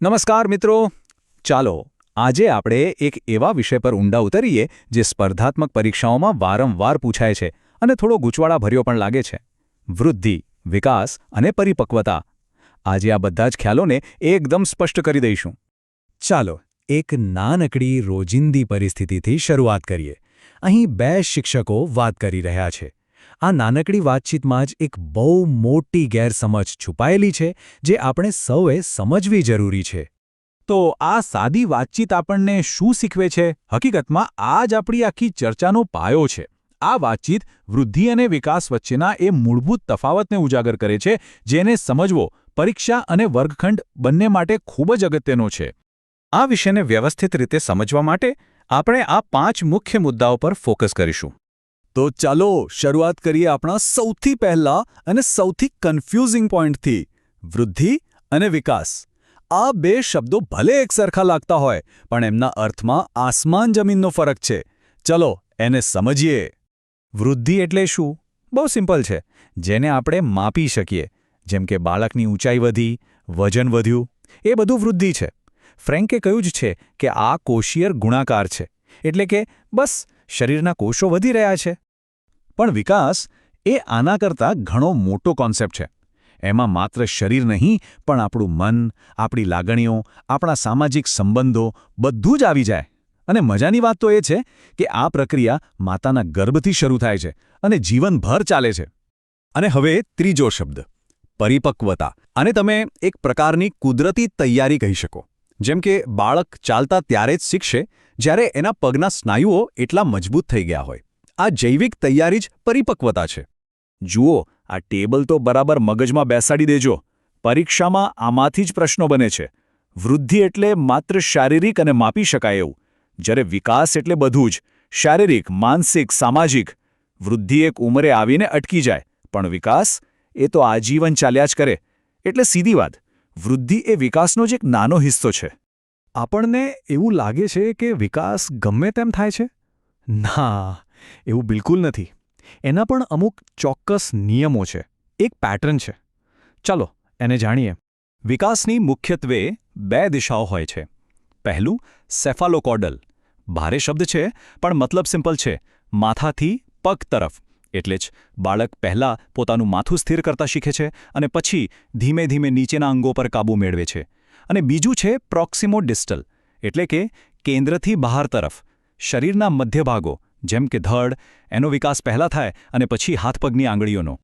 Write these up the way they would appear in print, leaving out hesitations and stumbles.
નમસ્કાર મિત્રો. ચાલો આજે આપણે એક એવા વિષય પર ઊંડા ઉતરીએ જે સ્પર્ધાત્મક પરીક્ષાઓમાં વારંવાર પૂછાય છે અને થોડો ગૂંચવાડાભર્યો પણ લાગે છે. વૃદ્ધિ, વિકાસ અને પરિપક્વતા. આજે આ બધા જ ખ્યાલોને એકદમ સ્પષ્ટ કરી દઈશું. ચાલો એક નાનકડી રોજિંદી પરિસ્થિતિથી શરૂઆત કરીએ. અહીં બે શિક્ષકો વાત કરી રહ્યા છે. આ નાનકડી વાતચીતમાં જ એક બહુ મોટી ગેરસમજ છુપાયેલી છે જે આપણે સૌએ સમજવી જરૂરી છે. તો આ સાદી વાતચીત આપણને શું શીખવે છે? હકીકતમાં આ જ આપણી આખી ચર્ચાનો પાયો છે. આ વાતચીત વૃદ્ધિ અને વિકાસ વચ્ચેના એ મૂળભૂત તફાવતને ઉજાગર કરે છે જેને સમજવો પરીક્ષા અને વર્ગખંડ બંને માટે ખૂબ જ અગત્યનો છે. આ વિષયને વ્યવસ્થિત રીતે સમજવા માટે આપણે આ 5 મુખ્ય મુદ્દાઓ પર ફોકસ કરીશું. તો ચાલો શરૂઆત કરીએ આપણા સૌથી પહેલા અને સૌથી કન્ફ્યુઝિંગ પોઈન્ટથી, વૃદ્ધિ અને વિકાસ. આ બે શબ્દો ભલે એકસરખા લાગતા હોય પણ એમના અર્થમાં આસમાન જમીનનો ફરક છે. ચલો એને સમજીએ. વૃદ્ધિ એટલે શું? બહુ સિમ્પલ છે. જેને આપણે માપી શકીએ, જેમ કે બાળકની ઊંચાઈ વધી, વજન વધ્યું, એ બધું વૃદ્ધિ છે. ફ્રેન્કે કહ્યું જ છે કે આ કોષીય ગુણાકાર છે, એટલે કે બસ શરીરના કોષો વધી રહ્યા છે. પણ વિકાસ એ આના કરતાં ઘણો મોટો કોન્સેપ્ટ છે. એમાં માત્ર શરીર નહીં પણ આપણું મન, આપણી લાગણીઓ, આપણા સામાજિક સંબંધો બધું જ આવી જાય. અને મજાની વાત તો એ છે કે આ પ્રક્રિયા માતાના ગર્ભથી શરૂ થાય છે અને જીવનભર ચાલે છે. અને હવે ત્રીજો શબ્દ, પરિપક્વતા. અને તમે એક પ્રકારની કુદરતી તૈયારી કહી શકો. જેમ કે બાળક ચાલતા ત્યારે જ શીખશે જ્યારે એના પગના સ્નાયુઓ એટલા મજબૂત થઈ ગયા હોય. આ જૈવિક તૈયારી જ પરિપક્વતા છે. જુઓ, આ ટેબલ તો બરાબર મગજમાં બેસાડી દેજો. પરીક્ષામાં આમાંથી જ પ્રશ્નો બને છે. વૃદ્ધિ એટલે માત્ર શારીરિક અને માપી શકાય એવું, જ્યારે વિકાસ એટલે બધું જ, શારીરિક, માનસિક, સામાજિક. વૃદ્ધિ એક ઉંમરે આવીને અટકી જાય, પણ વિકાસ એ તો આજીવન ચાલ્યા જ કરે. એટલે સીધી વાત, વૃદ્ધિ એ વિકાસનો જ એક નાનો હિસ્સો છે. આપણને એવું લાગે છે કે વિકાસ ગમે તેમ થાય છે? ના, એવું બિલકુલ નથી. એના પણ અમુક ચોક્કસ નિયમો છે, એક પેટર્ન છે. ચાલો એને જાણીએ. વિકાસની મુખ્યત્વે 2 દિશાઓ હોય છે. પહેલું સેફાલોકોડલ. ભારે શબ્દ છે પણ મતલબ સિમ્પલ છે, માથાથી પગ તરફ. એટલે જ બાળક પહેલાં પોતાનું માથું સ્થિર કરતા શીખે છે અને પછી ધીમે ધીમે નીચેના અંગો પર કાબૂ મેળવે છે. અને બીજું છે પ્રોક્સિમોડિસ્ટલ, એટલે કે કેન્દ્રથી બહાર તરફ. શરીરના મધ્ય ભાગો જેમ કે ધડ, એનો વિકાસ પહેલાં થાય અને પછી હાથપગની આંગળીઓનો.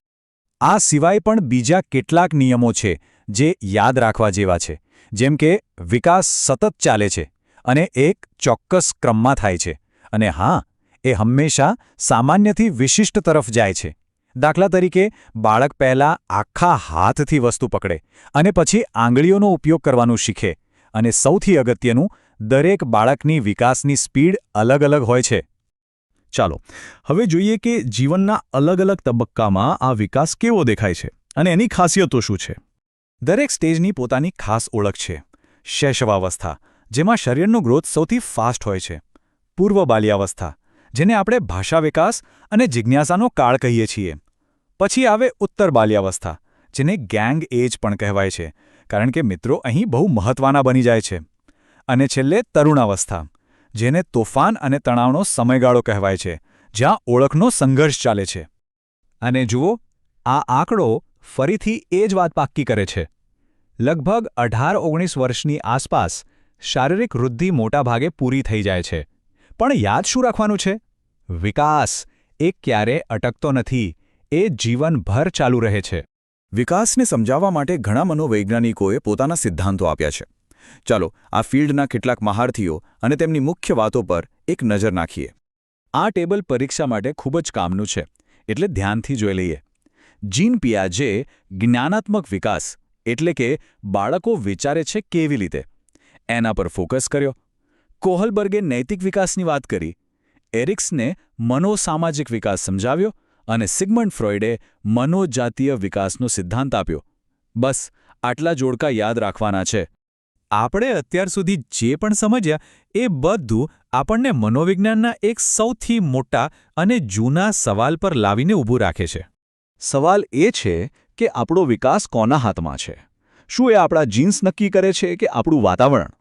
આ સિવાય પણ બીજા કેટલાક નિયમો છે જે યાદ રાખવા જેવા છે. જેમ કે વિકાસ સતત ચાલે છે અને એક ચોક્કસ ક્રમમાં થાય છે. અને હા, એ હંમેશા સામાન્યથી વિશિષ્ટ તરફ જાય છે. દાખલા તરીકે બાળક પહેલાં આખા હાથથી વસ્તુ પકડે અને પછી આંગળીઓનો ઉપયોગ કરવાનું શીખે. અને સૌથી અગત્યનું, દરેક બાળકની વિકાસની સ્પીડ અલગ અલગ હોય છે. ચાલો હવે જોઈએ કે જીવનના અલગ અલગ તબક્કામાં આ વિકાસ કેવો દેખાય છે અને એની ખાસિયતો શું છે. દરેક સ્ટેજની પોતાની ખાસ ઓળખ છે. શૈશવાવસ્થા, જેમાં શરીરનો ગ્રોથ સૌથી ફાસ્ટ હોય છે. પૂર્વ બાલ્યાવસ્થા, જેને આપણે ભાષા વિકાસ અને જિજ્ઞાસાનો કાળ કહીએ છીએ. પછી આવે ઉત્તર બાલ્યાવસ્થા, જેને ગેંગ એજ પણ કહેવાય છે, કારણ કે મિત્રો અહીં બહુ મહત્ત્વના બની જાય છે. અને છેલ્લે તરુણાવસ્થા, જેને તોફાન અને તણાવનો સમયગાળો કહેવાય છે, જ્યાં ઓળખનો સંઘર્ષ ચાલે છે. અને જુઓ, આ આંકડો ફરીથી એ જ વાત પાક્કી કરે છે. લગભગ 18-19 વર્ષની આસપાસ શારીરિક વૃદ્ધિ મોટાભાગે પૂરી થઈ જાય છે. પણ યાદ શું રાખવાનું છે? વિકાસ એ ક્યારે અટકતો નથી, એ જીવનભર ચાલુ રહે છે. વિકાસને સમજાવવા માટે ઘણા મનોવૈજ્ઞાનિકોએ પોતાના સિદ્ધાંતો આપ્યા છે. ચાલો આ ફિલ્ડના કેટલાક મહારથીઓ અને તેમની મુખ્ય વાતો પર એક નજર નાખીએ. આ ટેબલ પરીક્ષા માટે ખૂબ જ કામનું છે, એટલે ધ્યાનથી જોઈ લઈએ. જીન પિયાજે જ્ઞાનાત્મક વિકાસ, એટલે કે બાળકો વિચારે છે કેવી રીતે, એના પર ફોકસ કર્યો. કોહલબર્ગે નૈતિક વિકાસની વાત કરી. એરિક્સને મનોસામાજિક વિકાસ સમજાવ્યો અને સિગમન્ડ ફ્રોઇડે મનોજાતીય વિકાસનો સિદ્ધાંત આપ્યો. બસ આટલા જોડકા યાદ રાખવાના છે. આપણે અત્યાર સુધી જે પણ સમજ્યા એ બધું આપણને મનોવિજ્ઞાનના એક સૌથી મોટા અને જૂના સવાલ પર લાવીને ઊભું રાખે છે. સવાલ એ છે કે આપણો વિકાસ કોના હાથમાં છે? શું એ આપણા જીન્સ નક્કી કરે છે કે આપણું વાતાવરણ?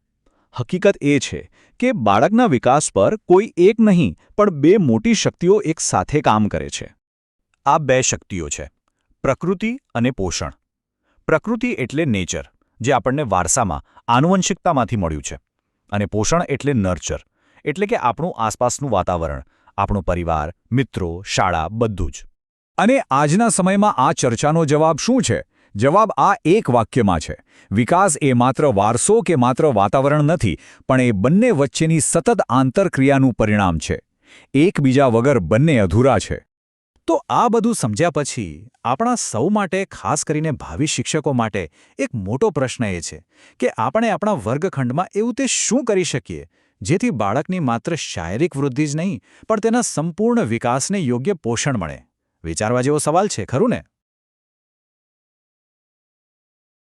હકીકત એ છે કે બાળકના વિકાસ પર કોઈ એક નહીં પણ બે મોટી શક્તિઓ એક સાથે કામ કરે છે. આ બે શક્તિઓ છે પ્રકૃતિ અને પોષણ. પ્રકૃતિ એટલે નેચર, જે આપણને વારસામાં આનુવંશિકતામાંથી મળ્યું છે, અને પોષણ એટલે નર્ચર, એટલે કે આપણું આસપાસનું વાતાવરણ, આપણો પરિવાર, મિત્રો, શાળા, બધું જ. અને આજના સમયમાં આ ચર્ચાનો જવાબ શું છે? જવાબ આ એક વાક્યમાં છે: વિકાસ એ માત્ર વારસો કે માત્ર વાતાવરણ નથી, પણ એ બંને વચ્ચેની સતત આંતરક્રિયાનું પરિણામ છે. એકબીજા વગર બંને અધૂરા છે. તો આ બધું સમજ્યા પછી આપણા સૌ માટે, ખાસ કરીને ભાવિ શિક્ષકો માટે, એક મોટો પ્રશ્ન એ છે કે આપણે આપણા વર્ગખંડમાં એવું તે શું કરી શકીએ જેથી બાળકની માત્ર શારીરિક વૃદ્ધિ જ નહીં પણ તેના સંપૂર્ણ વિકાસને યોગ્ય પોષણ મળે. વિચારવા જેવો સવાલ છે, ખરું ને?